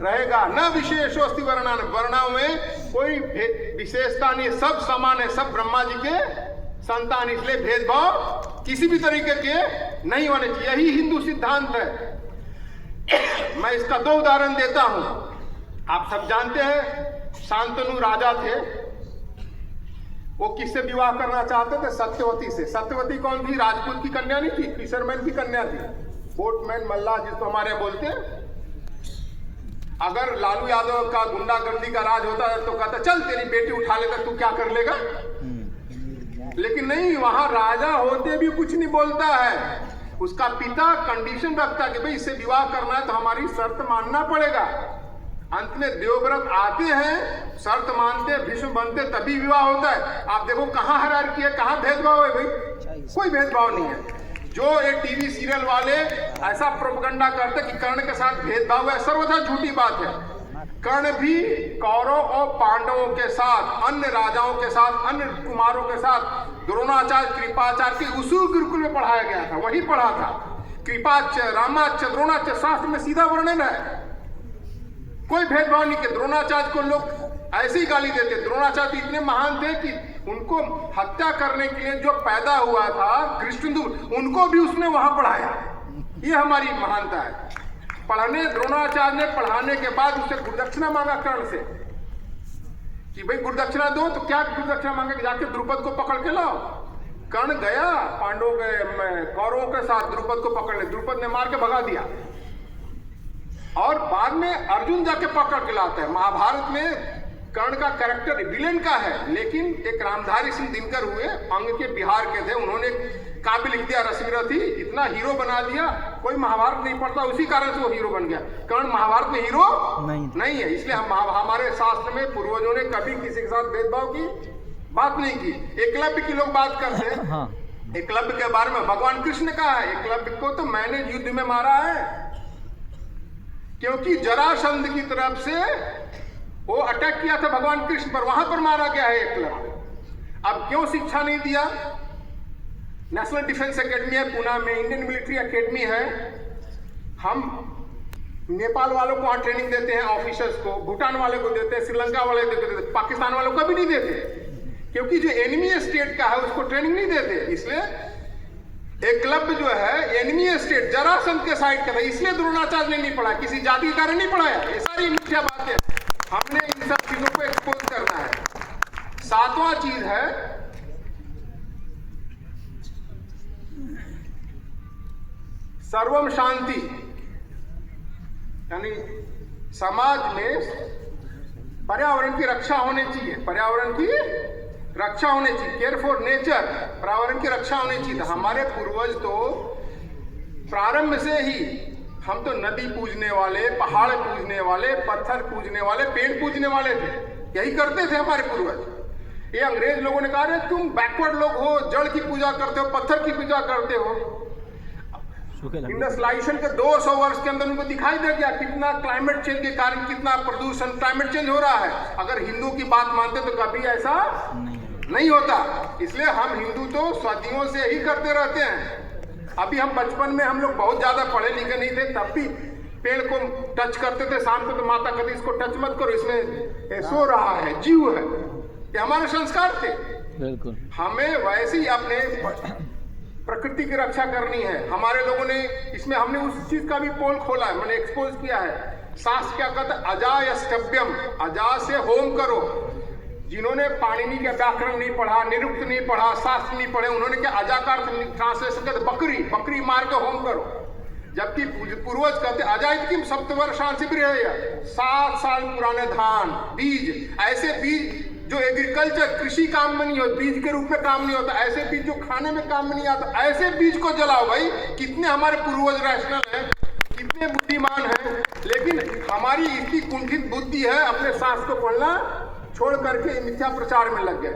रहेगा। न विशेषोस्ति वर्णन, वर्णाओं में कोई विशेषता नहीं, सब समान है, सब ब्रह्मा जी के संतान, इसलिए भेदभाव किसी भी तरीके के नहीं होने चाहिए। यही हिंदू सिद्धांत है। मैं इसका 2 उदाहरण देता हूं। आप सब जानते हैं शांतनु राजा थे, वो किससे विवाह करना चाहते थे? सत्यवती से। सत्यवती कौन थी? राजपूत की कन्या नहीं थी, फिशरमैन की कन्या थी, बोटमैन मल्लाह जिसको हमारे बोलते हैं। अगर लालू यादव का गुंडागर्दी का राज होता है तो कहता चल तेरी बेटी उठा लेता, तू क्या कर लेगा? लेकिन नहीं, वहां राजा होते भी कुछ नहीं बोलता है। उसका पिता कंडीशन रखता है कि भाई इससे विवाह करना है तो हमारी शर्त मानना पड़ेगा। अंत में देवव्रत आते हैं, शर्त मानते, भीष्म बनते, तभी विवाह होता है। आप देखो कहाँ हायरार्की है, कहाँ भेदभाव है भाई? कोई भेदभाव नहीं है। जो ये टीवी सीरियल वाले ऐसा प्रोपगंडा करते कि कर्ण के साथ भेदभाव है, सर्वथा झूठी बात है। कर्ण भी कौरव और पांडवों के साथ, अन्य राजाओं के साथ, अन्य कुमारों के साथ द्रोणाचार्य कृपाचार्य के उसी गुरुकुल में पढ़ाया गया था, वही पढ़ा था। कृपाचार्य, रामाचार्य, द्रोणाचार्य शास्त्र में सीधा वर्णन है। कोई भेदभाव नहीं कि द्रोणाचार्य को लोग ऐसे ही गाली देते। द्रोणाचार्य इतने महान थे कि उनको हत्या करने के लिए जो पैदा हुआ था कृष्ण, उनको भी उसने वहां पढ़ाया। ये हमारी महानता है। द्रोणाचार्य ने पढ़ाने के बाद उससे गुरुदक्षिणा मांगा कर्ण से कि भाई गुरुदक्षिणा दो, तो क्या गुरुदक्षिणा मांगे? जाके द्रुपद को पकड़ के लाओ। कर्ण गया पांडवों के, कौरवों के साथ द्रुपद को पकड़ने, द्रुपद ने मार के भगा दिया और बाद में अर्जुन जाके पकड़ के लाता है। महाभारत में कर्ण का कैरेक्टर विलेन का है, लेकिन एक रामधारी सिंह दिनकर हुए, अंग के बिहार के थे, उन्होंने काव्य लिख दिया रश्मिरथी, इतना हीरो बना दिया। कोई महाभारत नहीं पढ़ता, उसी कारण से वो हीरो बन गया। कर्ण महाभारत में हीरो नहीं है। इसलिए हमारे शास्त्र में पूर्वजों ने कभी किसी के साथ भेदभाव की बात नहीं की। एकलव्य की लोग बात करते हैं। हाँ। एकलव्य के बारे में भगवान कृष्ण ने कहा है, एकलव्य को तो मैंने युद्ध में मारा है, क्योंकि जरासंध की तरफ से वो अटैक किया था भगवान कृष्ण पर, वहां पर मारा गया है एकलव्य। अब क्यों शिक्षा नहीं दिया? नेशनल डिफेंस एकेडमी है पुणे में, इंडियन मिलिट्री एकेडमी है। हम नेपाल वालों को वहां ट्रेनिंग देते हैं, ऑफिसर्स को, भूटान वाले को देते हैं, श्रीलंका वाले को देते, पाकिस्तान वालों को भी नहीं देते, क्योंकि जो एनिमी स्टेट का है उसको ट्रेनिंग नहीं देते। इसलिए एकलव्य जो है एनिमी स्टेट जरासंध के साइड का था, इसलिए द्रोणाचार्य ने नहीं पढ़ा, किसी जाति के कारण नहीं पढ़ाया। ये सारी मिथ्या बातें, हमने इन सब चीजों को एक्सपोज करना है। 7वां चीज है सर्वम शांति, यानी समाज में पर्यावरण की रक्षा होनी चाहिए, पर्यावरण की रक्षा होनी चाहिए। केयर फॉर नेचर, पर्यावरण की रक्षा होनी चाहिए। हमारे पूर्वज तो प्रारंभ से ही, हम तो नदी पूजने वाले, पहाड़ पूजने वाले, पत्थर पूजने वाले, पेड़ पूजने वाले थे, यही करते थे हमारे पूर्वज। ये अंग्रेज लोगों ने कहा तुम बैकवर्ड लोग हो, जड़ की पूजा करते हो, पत्थर की पूजा करते हो। इंडस्ट्रियलाइजेशन के 200 वर्ष के अंदर उनको दिखाई दे गया कितना क्लाइमेट चेंज के कारण कितना प्रदूषण, क्लाइमेट चेंज हो रहा है। अगर हिंदू की बात मानते तो कभी ऐसा नहीं होता। इसलिए हम हिंदू तो सदियों से ही करते रहते हैं। अभी हम बचपन में हम लोग बहुत ज्यादा पढ़े लिखे नहीं थे, तब भी पेड़ को टच करते थे। शाम को तो माता कहती इसको टच मत करो, इसमें सो रहा है, जीव है। ये हमारे संस्कार थे। बिल्कुल, हमें वैसे ही अपने प्रकृति की रक्षा करनी है। हमारे लोगों ने इसमें, हमने उस चीज का भी पोल खोला है, मैंने एक्सपोज किया है। शास्त्र क्या कहता है? अजा स्तव्यम, अजा से होम करो। जिन्होंने पाणिनि का व्याकरण नहीं पढ़ा, निरुक्त नहीं पढ़ा, शास्त्र नहीं पढ़े, उन्होंने क्या अजा का ट्रांसलेशन कहते बकरी, बकरी मार के होम करो। जबकि पूर्वज कहते अजाइत किम सप्तवर्षांसि गृह्य, 7 साल पुराने धान, बीज, ऐसे बीज जो एग्रीकल्चर कृषि काम में नहीं होता, बीज के रूप में काम नहीं होता, ऐसे बीज जो खाने में काम में नहीं आता, ऐसे बीज को जलाओ। भाई कितने हमारे पूर्वज रैशनल हैं, कितने बुद्धिमान हैं। लेकिन हमारी इतनी कुंठित बुद्धि है, अपने शास्त्र को पढ़ना छोड़ करके मिथ्या प्रचार में लग गए।